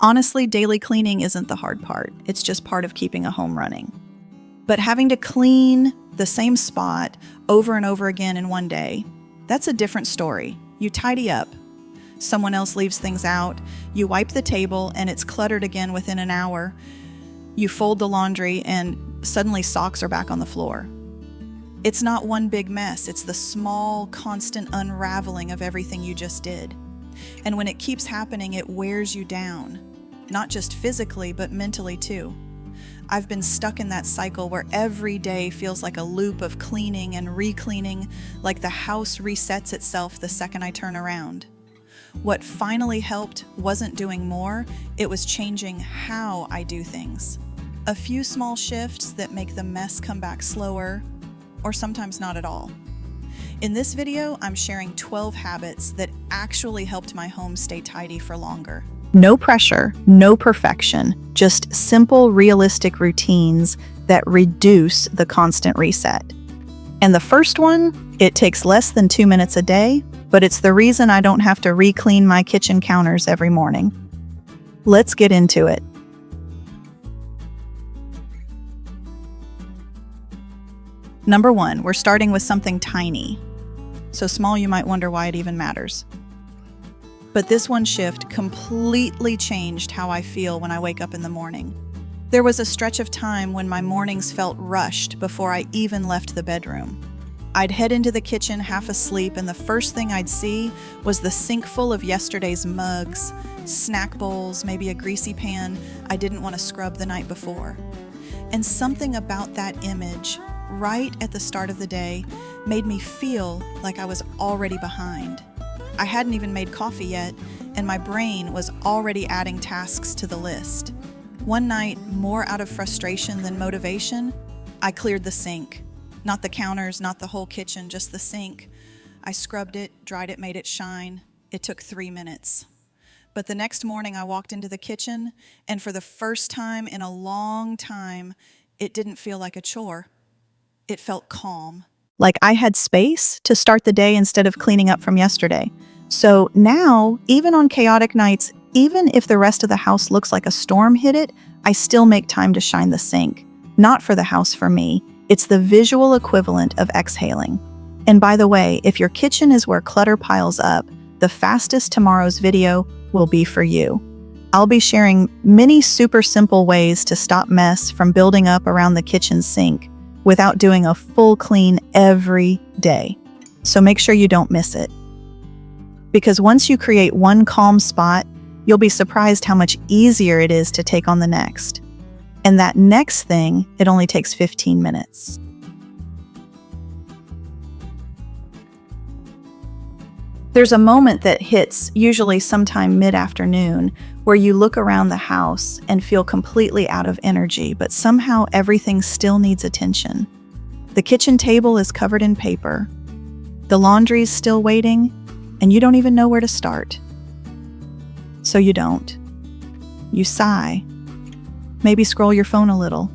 Honestly, daily cleaning isn't the hard part. It's just part of keeping a home running. But having to clean the same spot over and over again in one day, that's a different story. You tidy up. Someone else leaves things out. You wipe the table and it's cluttered again within an hour. You fold the laundry and suddenly socks are back on the floor. It's not one big mess. It's the small, constant unraveling of everything you just did. And when it keeps happening, it wears you down. Not just physically, but mentally too. I've been stuck in that cycle where every day feels like a loop of cleaning and re-cleaning, like the house resets itself the second I turn around. What finally helped wasn't doing more, it was changing how I do things. A few small shifts that make the mess come back slower, or sometimes not at all. In this video, I'm sharing 12 habits that actually helped my home stay tidy for longer. No pressure, no perfection, just simple, realistic routines that reduce the constant reset. And the first one, it takes less than 2 minutes a day, but it's the reason I don't have to re-clean my kitchen counters every morning. Let's get into it. Number 1, we're starting with something tiny. So small you might wonder why it even matters. But this one shift completely changed how I feel when I wake up in the morning. There was a stretch of time when my mornings felt rushed before I even left the bedroom. I'd head into the kitchen half asleep, and the first thing I'd see was the sink full of yesterday's mugs, snack bowls, maybe a greasy pan I didn't want to scrub the night before. And something about that image, right at the start of the day, made me feel like I was already behind. I hadn't even made coffee yet, and my brain was already adding tasks to the list. One night, more out of frustration than motivation, I cleared the sink. Not the counters, not the whole kitchen, just the sink. I scrubbed it, dried it, made it shine. It took 3 minutes. But the next morning I walked into the kitchen, and for the first time in a long time, it didn't feel like a chore. It felt calm. Like I had space to start the day instead of cleaning up from yesterday. So now, even on chaotic nights, even if the rest of the house looks like a storm hit it, I still make time to shine the sink. Not for the house, for me. It's the visual equivalent of exhaling. And by the way, if your kitchen is where clutter piles up, the fastest tomorrow's video will be for you. I'll be sharing many super simple ways to stop mess from building up around the kitchen sink without doing a full clean every day. So make sure you don't miss it. Because once you create one calm spot, you'll be surprised how much easier it is to take on the next. And that next thing, it only takes 15 minutes. There's a moment that hits, usually sometime mid-afternoon, where you look around the house and feel completely out of energy, but somehow everything still needs attention. The kitchen table is covered in paper. The laundry's still waiting, and you don't even know where to start. So you don't. You sigh. Maybe scroll your phone a little.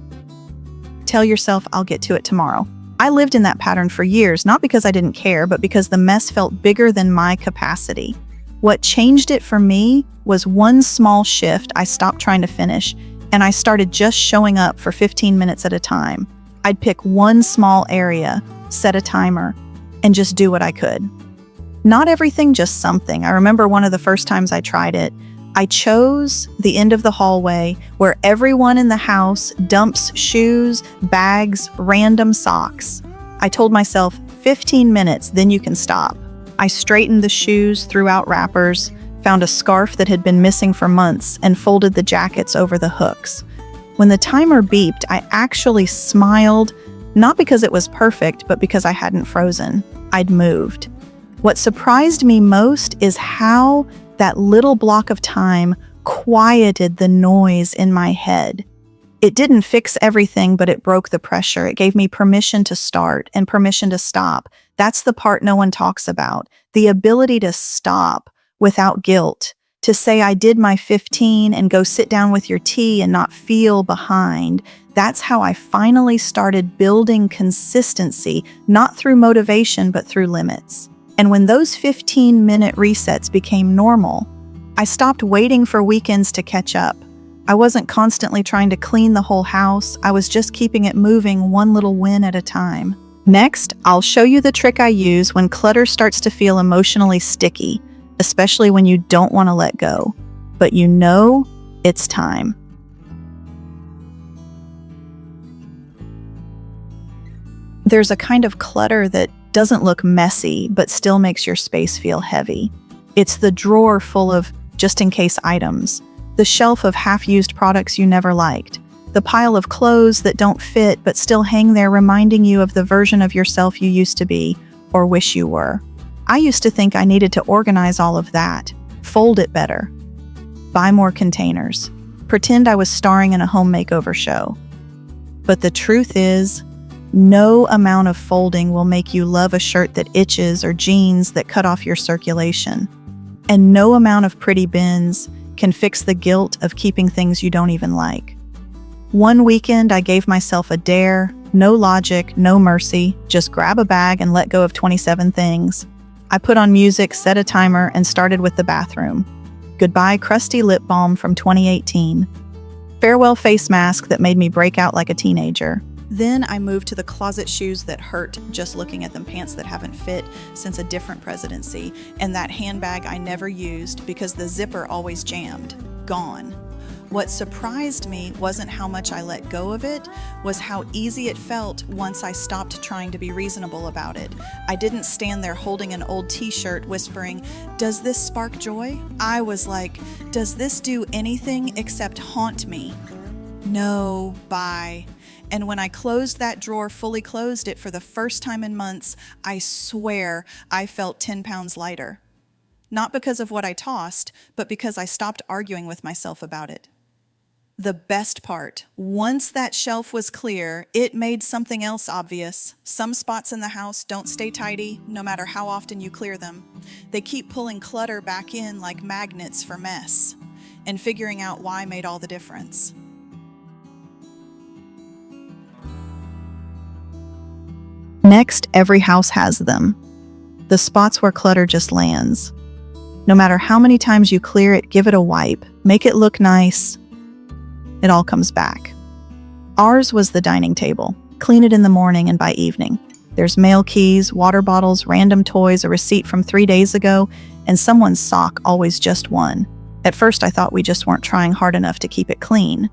Tell yourself, I'll get to it tomorrow. I lived in that pattern for years, not because I didn't care, but because the mess felt bigger than my capacity. What changed it for me was one small shift. I stopped trying to finish, and I started just showing up for 15 minutes at a time. I'd pick one small area, set a timer, and just do what I could. Not everything, just something. I remember one of the first times I tried it, I chose the end of the hallway where everyone in the house dumps shoes, bags, random socks. I told myself, 15 minutes, then you can stop. I straightened the shoes, threw out wrappers, found a scarf that had been missing for months, and folded the jackets over the hooks. When the timer beeped, I actually smiled, not because it was perfect, but because I hadn't frozen. I'd moved. What surprised me most is how that little block of time quieted the noise in my head. It didn't fix everything, but it broke the pressure. It gave me permission to start and permission to stop. That's the part no one talks about. The ability to stop without guilt, to say I did my 15 and go sit down with your tea and not feel behind. That's how I finally started building consistency, not through motivation, but through limits. And when those 15-minute resets became normal, I stopped waiting for weekends to catch up. I wasn't constantly trying to clean the whole house. I was just keeping it moving one little win at a time. Next, I'll show you the trick I use when clutter starts to feel emotionally sticky, especially when you don't want to let go, but you know it's time. There's a kind of clutter that doesn't look messy, but still makes your space feel heavy. It's the drawer full of just-in-case items, the shelf of half-used products you never liked, the pile of clothes that don't fit but still hang there reminding you of the version of yourself you used to be or wish you were. I used to think I needed to organize all of that, fold it better, buy more containers, pretend I was starring in a home makeover show. But the truth is, no amount of folding will make you love a shirt that itches or jeans that cut off your circulation. And no amount of pretty bins can fix the guilt of keeping things you don't even like. One weekend, I gave myself a dare, no logic, no mercy, just grab a bag and let go of 27 things. I put on music, set a timer, and started with the bathroom. Goodbye crusty lip balm from 2018. Farewell face mask that made me break out like a teenager. Then I moved to the closet shoes that hurt just looking at them, pants that haven't fit since a different presidency, and that handbag I never used because the zipper always jammed. Gone. What surprised me wasn't how much I let go of it, was how easy it felt once I stopped trying to be reasonable about it. I didn't stand there holding an old t-shirt whispering, "Does this spark joy?" I was like, "Does this do anything except haunt me?" No, bye. And when I closed that drawer, fully closed it for the first time in months, I swear I felt 10 pounds lighter. Not because of what I tossed, but because I stopped arguing with myself about it. The best part, once that shelf was clear, it made something else obvious. Some spots in the house don't stay tidy, no matter how often you clear them. They keep pulling clutter back in like magnets for mess. And figuring out why made all the difference. Next, every house has them. The spots where clutter just lands. No matter how many times you clear it, give it a wipe, make it look nice, it all comes back. Ours was the dining table. Clean it in the morning and by evening. There's mail keys, water bottles, random toys, a receipt from 3 days ago, and someone's sock, always just one. At first I thought we just weren't trying hard enough to keep it clean.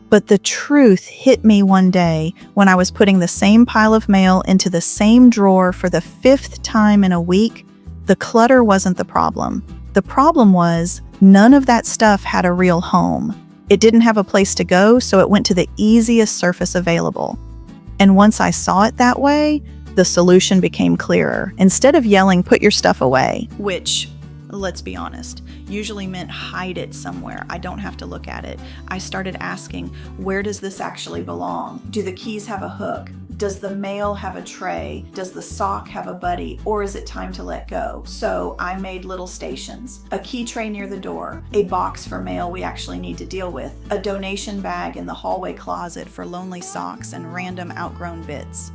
But the truth hit me one day when I was putting the same pile of mail into the same drawer for the 5th time in a week. The clutter wasn't the problem. The problem was none of that stuff had a real home. It didn't have a place to go, so it went to the easiest surface available. And once I saw it that way, the solution became clearer. Instead of yelling, "Put your stuff away," which, let's be honest, usually meant hide it somewhere. I don't have to look at it. I started asking, where does this actually belong? Do the keys have a hook? Does the mail have a tray? Does the sock have a buddy? Or is it time to let go? So I made little stations. A key tray near the door, a box for mail we actually need to deal with, a donation bag in the hallway closet for lonely socks and random outgrown bits.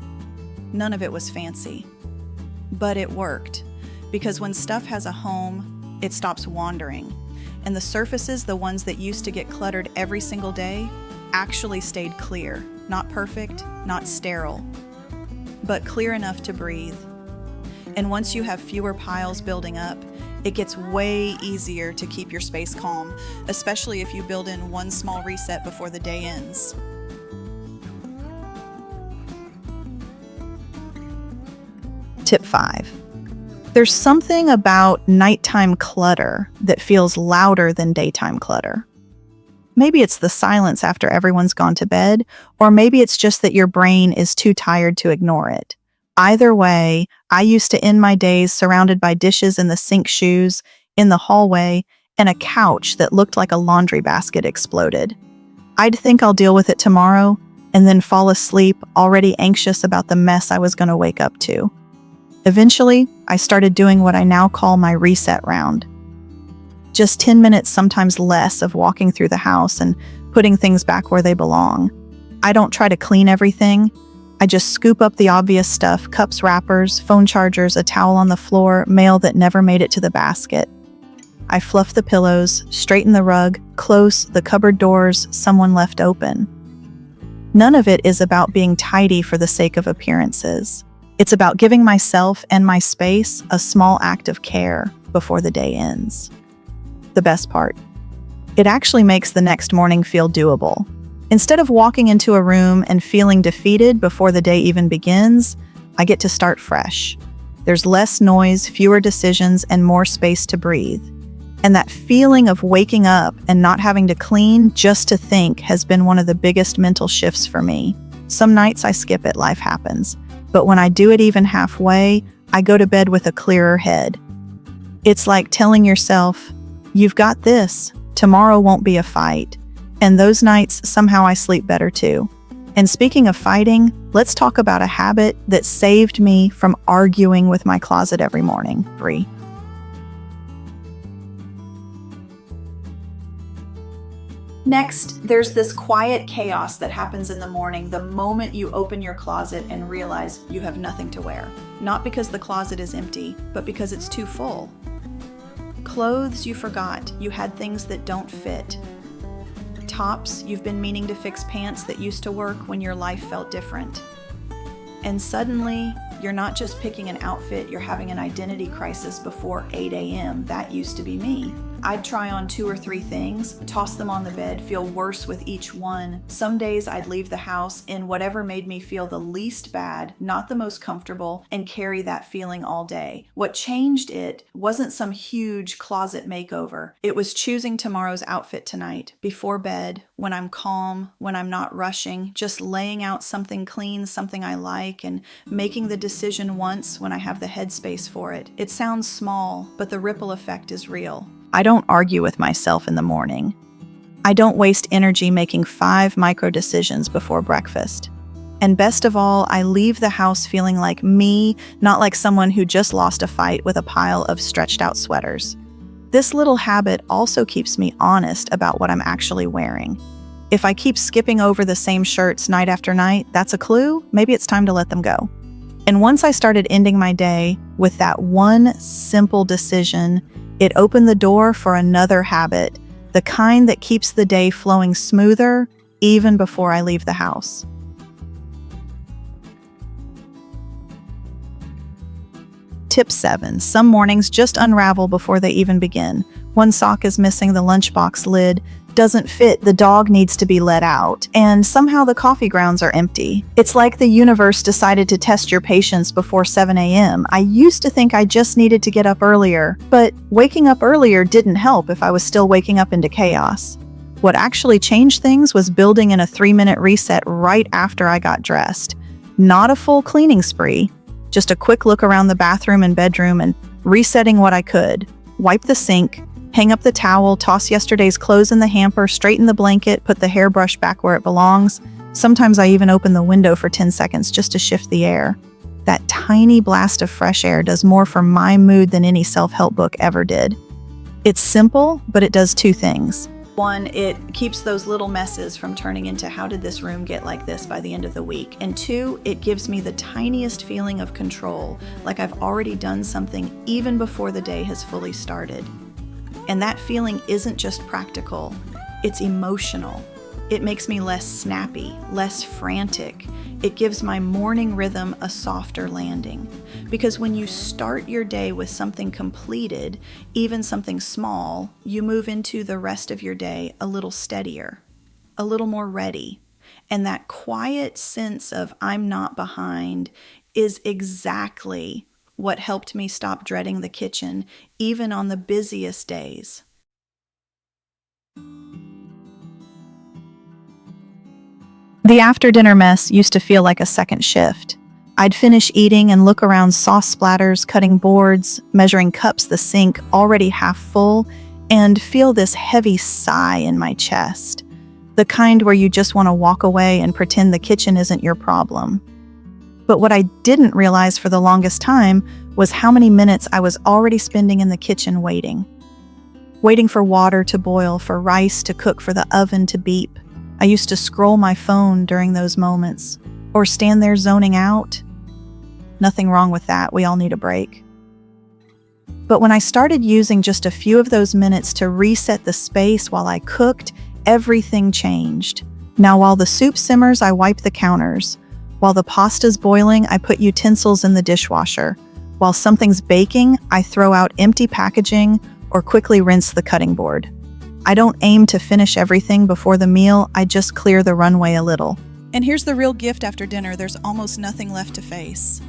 None of it was fancy, but it worked. Because when stuff has a home, it stops wandering. And the surfaces, the ones that used to get cluttered every single day, actually stayed clear. Not perfect, not sterile, but clear enough to breathe. And once you have fewer piles building up, it gets way easier to keep your space calm, especially if you build in one small reset before the day ends. Tip 5. There's something about nighttime clutter that feels louder than daytime clutter. Maybe it's the silence after everyone's gone to bed, or maybe it's just that your brain is too tired to ignore it. Either way, I used to end my days surrounded by dishes in the sink, shoes in the hallway, and a couch that looked like a laundry basket exploded. I'd think I'll deal with it tomorrow, and then fall asleep, already anxious about the mess I was going to wake up to. Eventually, I started doing what I now call my reset round. Just 10 minutes, sometimes less, of walking through the house and putting things back where they belong. I don't try to clean everything. I just scoop up the obvious stuff: cups, wrappers, phone chargers, a towel on the floor, mail that never made it to the basket. I fluff the pillows, straighten the rug, close the cupboard doors someone left open. None of it is about being tidy for the sake of appearances. It's about giving myself and my space a small act of care before the day ends. The best part, it actually makes the next morning feel doable. Instead of walking into a room and feeling defeated before the day even begins, I get to start fresh. There's less noise, fewer decisions, and more space to breathe. And that feeling of waking up and not having to clean just to think has been one of the biggest mental shifts for me. Some nights I skip it, life happens. But when I do it even halfway, I go to bed with a clearer head. It's like telling yourself, you've got this, tomorrow won't be a fight. And those nights, somehow I sleep better too. And speaking of fighting, let's talk about a habit that saved me from arguing with my closet every morning. Free. Next, there's this quiet chaos that happens in the morning the moment you open your closet and realize you have nothing to wear. Not because the closet is empty, but because it's too full. Clothes you forgot, you had things that don't fit. Tops, you've been meaning to fix pants that used to work when your life felt different. And suddenly, you're not just picking an outfit, you're having an identity crisis before 8 a.m. That used to be me. I'd try on 2 or 3 things, toss them on the bed, feel worse with each one. Some days I'd leave the house in whatever made me feel the least bad, not the most comfortable, and carry that feeling all day. What changed it wasn't some huge closet makeover. It was choosing tomorrow's outfit tonight, before bed, when I'm calm, when I'm not rushing, just laying out something clean, something I like, and making the decision once when I have the headspace for it. It sounds small, but the ripple effect is real. I don't argue with myself in the morning. I don't waste energy making 5 micro decisions before breakfast. And best of all, I leave the house feeling like me, not like someone who just lost a fight with a pile of stretched out sweaters. This little habit also keeps me honest about what I'm actually wearing. If I keep skipping over the same shirts night after night, that's a clue. Maybe it's time to let them go. And once I started ending my day with that one simple decision, it opened the door for another habit, the kind that keeps the day flowing smoother even before I leave the house. Tip 7. Some mornings just unravel before they even begin. One sock is missing, the lunchbox lid doesn't fit, the dog needs to be let out, and somehow the coffee grounds are empty. It's like the universe decided to test your patience before 7 a.m. I used to think I just needed to get up earlier, but waking up earlier didn't help if I was still waking up into chaos. What actually changed things was building in a 3-minute reset right after I got dressed. Not a full cleaning spree, just a quick look around the bathroom and bedroom and resetting what I could. Wipe the sink, hang up the towel, toss yesterday's clothes in the hamper, straighten the blanket, put the hairbrush back where it belongs. Sometimes I even open the window for 10 seconds just to shift the air. That tiny blast of fresh air does more for my mood than any self-help book ever did. It's simple, but it does 2 things. 1, it keeps those little messes from turning into how did this room get like this by the end of the week. And 2, it gives me the tiniest feeling of control, like I've already done something even before the day has fully started. And that feeling isn't just practical, it's emotional. It makes me less snappy, less frantic. It gives my morning rhythm a softer landing. Because when you start your day with something completed, even something small, you move into the rest of your day a little steadier, a little more ready. And that quiet sense of I'm not behind is exactly what helped me stop dreading the kitchen, even on the busiest days. The after-dinner mess used to feel like a second shift. I'd finish eating and look around sauce splatters, cutting boards, measuring cups, the sink already half full, and feel this heavy sigh in my chest. The kind where you just want to walk away and pretend the kitchen isn't your problem. But what I didn't realize for the longest time was how many minutes I was already spending in the kitchen waiting. Waiting for water to boil, for rice to cook, for the oven to beep. I used to scroll my phone during those moments, or stand there zoning out. Nothing wrong with that, we all need a break. But when I started using just a few of those minutes to reset the space while I cooked, everything changed. Now, while the soup simmers, I wipe the counters. While the pasta's boiling, I put utensils in the dishwasher. While something's baking, I throw out empty packaging or quickly rinse the cutting board. I don't aim to finish everything before the meal, I just clear the runway a little. And here's the real gift after dinner, there's almost nothing left to face.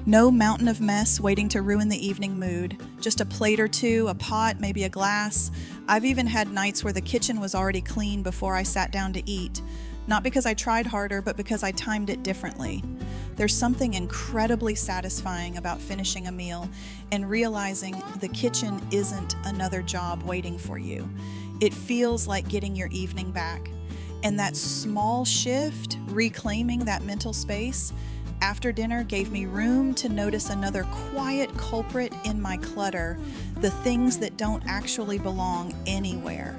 No mountain of mess waiting to ruin the evening mood. Just a plate or two, a pot, maybe a glass. I've even had nights where the kitchen was already clean before I sat down to eat. Not because I tried harder, but because I timed it differently. There's something incredibly satisfying about finishing a meal and realizing the kitchen isn't another job waiting for you. It feels like getting your evening back. And that small shift, reclaiming that mental space, after dinner gave me room to notice another quiet culprit in my clutter, the things that don't actually belong anywhere.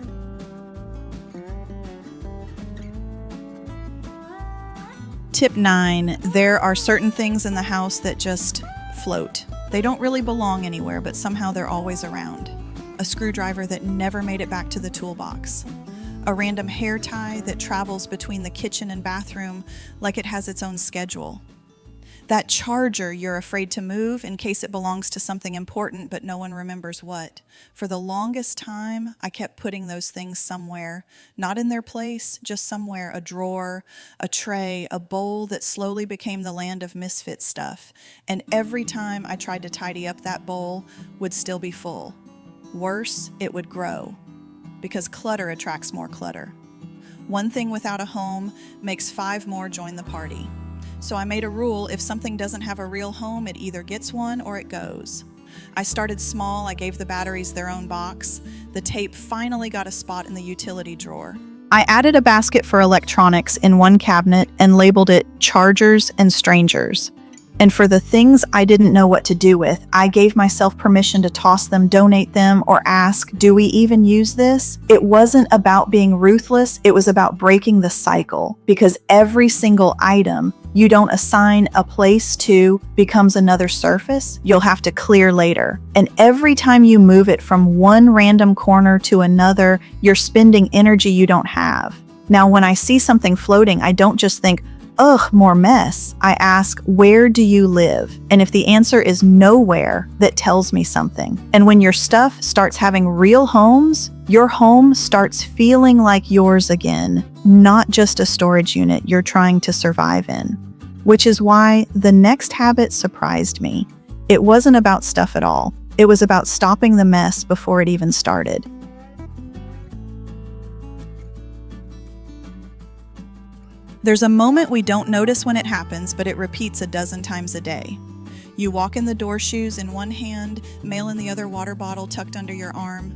Tip 9, there are certain things in the house that just float. They don't really belong anywhere, but somehow they're always around. A screwdriver that never made it back to the toolbox. A random hair tie that travels between the kitchen and bathroom like it has its own schedule. That charger you're afraid to move in case it belongs to something important, but no one remembers what. For the longest time, I kept putting those things somewhere, not in their place, just somewhere, a drawer, a tray, a bowl that slowly became the land of misfit stuff. And every time I tried to tidy up, that bowl would still be full. Worse, it would grow, because clutter attracts more clutter. One thing without a home makes 5 more join the party. So I made a rule, if something doesn't have a real home, it either gets one or it goes. I started small, I gave the batteries their own box. The tape finally got a spot in the utility drawer. I added a basket for electronics in one cabinet and labeled it Chargers and Strangers. And for the things I didn't know what to do with, I gave myself permission to toss them, donate them, or ask, do we even use this? It wasn't about being ruthless, it was about breaking the cycle. Because every single item you don't assign a place to becomes another surface you'll have to clear later. And every time you move it from one random corner to another, you're spending energy you don't have. Now, when I see something floating, I don't just think, ugh, more mess. I ask, where do you live? And if the answer is nowhere, that tells me something. And when your stuff starts having real homes, your home starts feeling like yours again, not just a storage unit you're trying to survive in. Which is why the next habit surprised me. It wasn't about stuff at all. It was about stopping the mess before it even started. There's a moment we don't notice when it happens, but it repeats a dozen times a day. You walk in the door, shoes in one hand, mail in the other, water bottle tucked under your arm.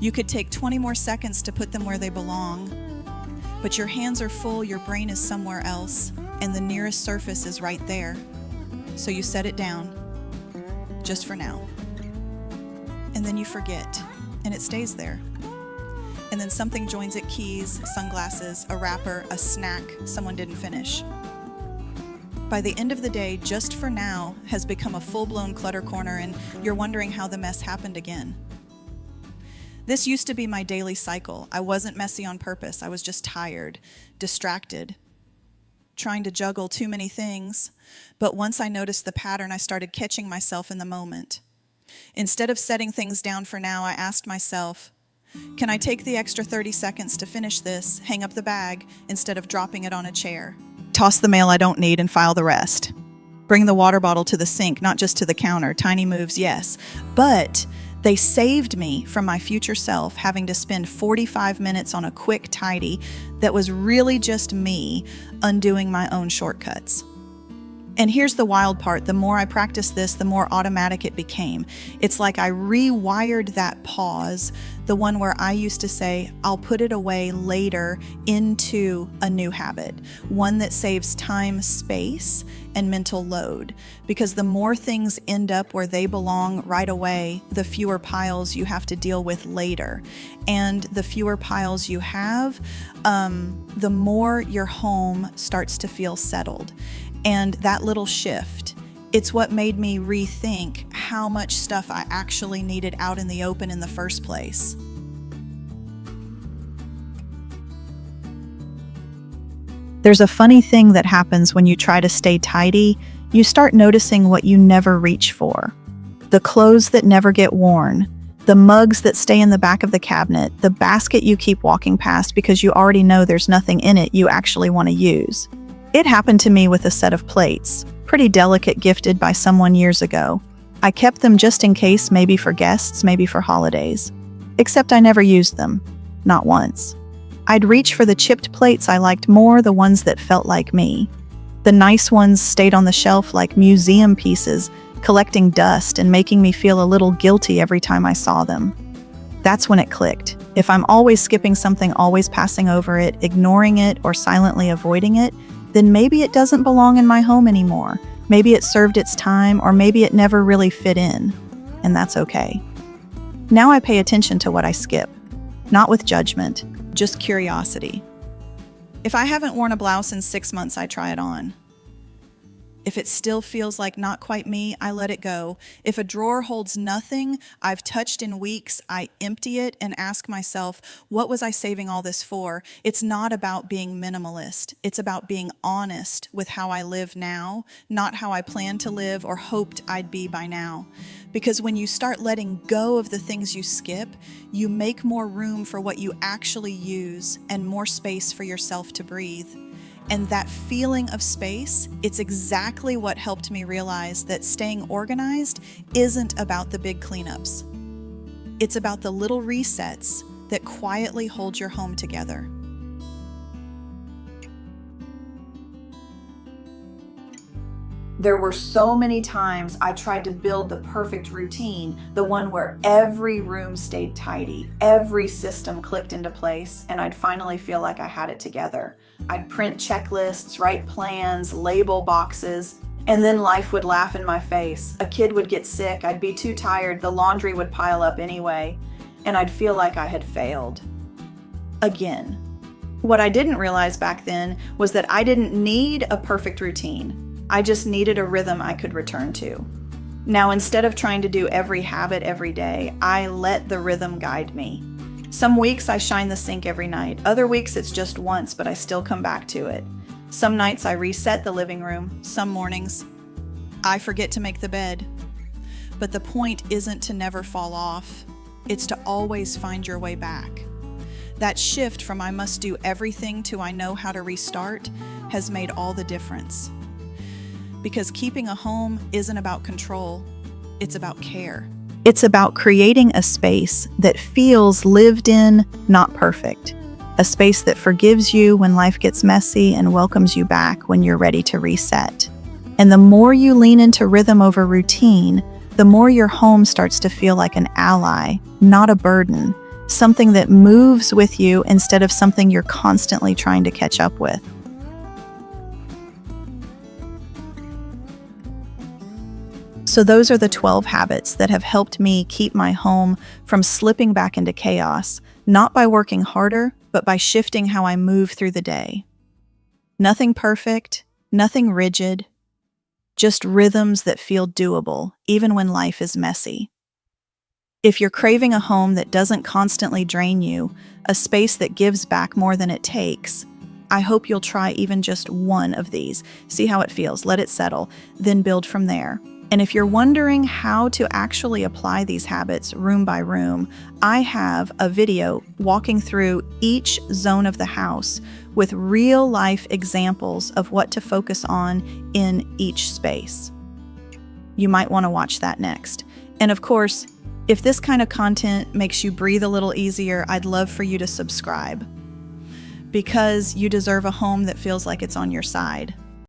You could take 20 more seconds to put them where they belong, but your hands are full, your brain is somewhere else, and the nearest surface is right there. So you set it down, just for now. And then you forget, and it stays there. And then something joins it, keys, sunglasses, a wrapper, a snack someone didn't finish. By the end of the day, just for now has become a full-blown clutter corner, and you're wondering how the mess happened again. This used to be my daily cycle. I wasn't messy on purpose. I was just tired, distracted, trying to juggle too many things. But once I noticed the pattern, I started catching myself in the moment. Instead of setting things down for now, I asked myself, can I take the extra 30 seconds to finish this, hang up the bag, instead of dropping it on a chair? Toss the mail I don't need and file the rest. Bring the water bottle to the sink, not just to the counter. Tiny moves, yes. But they saved me from my future self having to spend 45 minutes on a quick tidy that was really just me undoing my own shortcuts. And here's the wild part. The more I practiced this, the more automatic it became. It's like I rewired that pause, the one where I used to say, I'll put it away later, into a new habit, one that saves time, space, and mental load. Because the more things end up where they belong right away, the fewer piles you have to deal with later. And the fewer piles you have, the more your home starts to feel settled. And that little shift It's what made me rethink how much stuff I actually needed out in the open in the first place. There's a funny thing that happens when you try to stay tidy. You start noticing what you never reach for. The clothes that never get worn, the mugs that stay in the back of the cabinet, the basket you keep walking past because you already know there's nothing in it you actually want to use. It happened to me with a set of plates, pretty delicate, gifted by someone years ago. I kept them just in case, maybe for guests, maybe for holidays. Except I never used them. Not once. I'd reach for the chipped plates I liked more, the ones that felt like me. The nice ones stayed on the shelf like museum pieces, collecting dust and making me feel a little guilty every time I saw them. That's when it clicked. If I'm always skipping something, always passing over it, ignoring it, or silently avoiding it, then maybe it doesn't belong in my home anymore. Maybe it served its time, or maybe it never really fit in. And that's okay. Now I pay attention to what I skip. Not with judgment, just curiosity. If I haven't worn a blouse in 6 months, I try it on. If it still feels like not quite me, I let it go. If a drawer holds nothing I've touched in weeks, I empty it and ask myself, what was I saving all this for? It's not about being minimalist. It's about being honest with how I live now, not how I planned to live or hoped I'd be by now. Because when you start letting go of the things you skip, you make more room for what you actually use and more space for yourself to breathe. And that feeling of space, it's exactly what helped me realize that staying organized isn't about the big cleanups. It's about the little resets that quietly hold your home together. There were so many times I tried to build the perfect routine, the one where every room stayed tidy, every system clicked into place, and I'd finally feel like I had it together. I'd print checklists, write plans, label boxes, and then life would laugh in my face. A kid would get sick, I'd be too tired, the laundry would pile up anyway, and I'd feel like I had failed. Again. What I didn't realize back then was that I didn't need a perfect routine. I just needed a rhythm I could return to. Now, instead of trying to do every habit every day, I let the rhythm guide me. Some weeks I shine the sink every night. Other weeks it's just once, but I still come back to it. Some nights I reset the living room. Some mornings I forget to make the bed. But the point isn't to never fall off. It's to always find your way back. That shift from I must do everything to I know how to restart has made all the difference. Because keeping a home isn't about control, it's about care. It's about creating a space that feels lived in, not perfect. A space that forgives you when life gets messy and welcomes you back when you're ready to reset. And the more you lean into rhythm over routine, the more your home starts to feel like an ally, not a burden, something that moves with you instead of something you're constantly trying to catch up with. So those are the 12 habits that have helped me keep my home from slipping back into chaos, not by working harder, but by shifting how I move through the day. Nothing perfect, nothing rigid, just rhythms that feel doable, even when life is messy. If you're craving a home that doesn't constantly drain you, a space that gives back more than it takes, I hope you'll try even just one of these. See how it feels, let it settle, then build from there. And if you're wondering how to actually apply these habits room by room, I have a video walking through each zone of the house with real-life examples of what to focus on in each space. You might want to watch that next. And of course, if this kind of content makes you breathe a little easier, I'd love for you to subscribe, because you deserve a home that feels like it's on your side.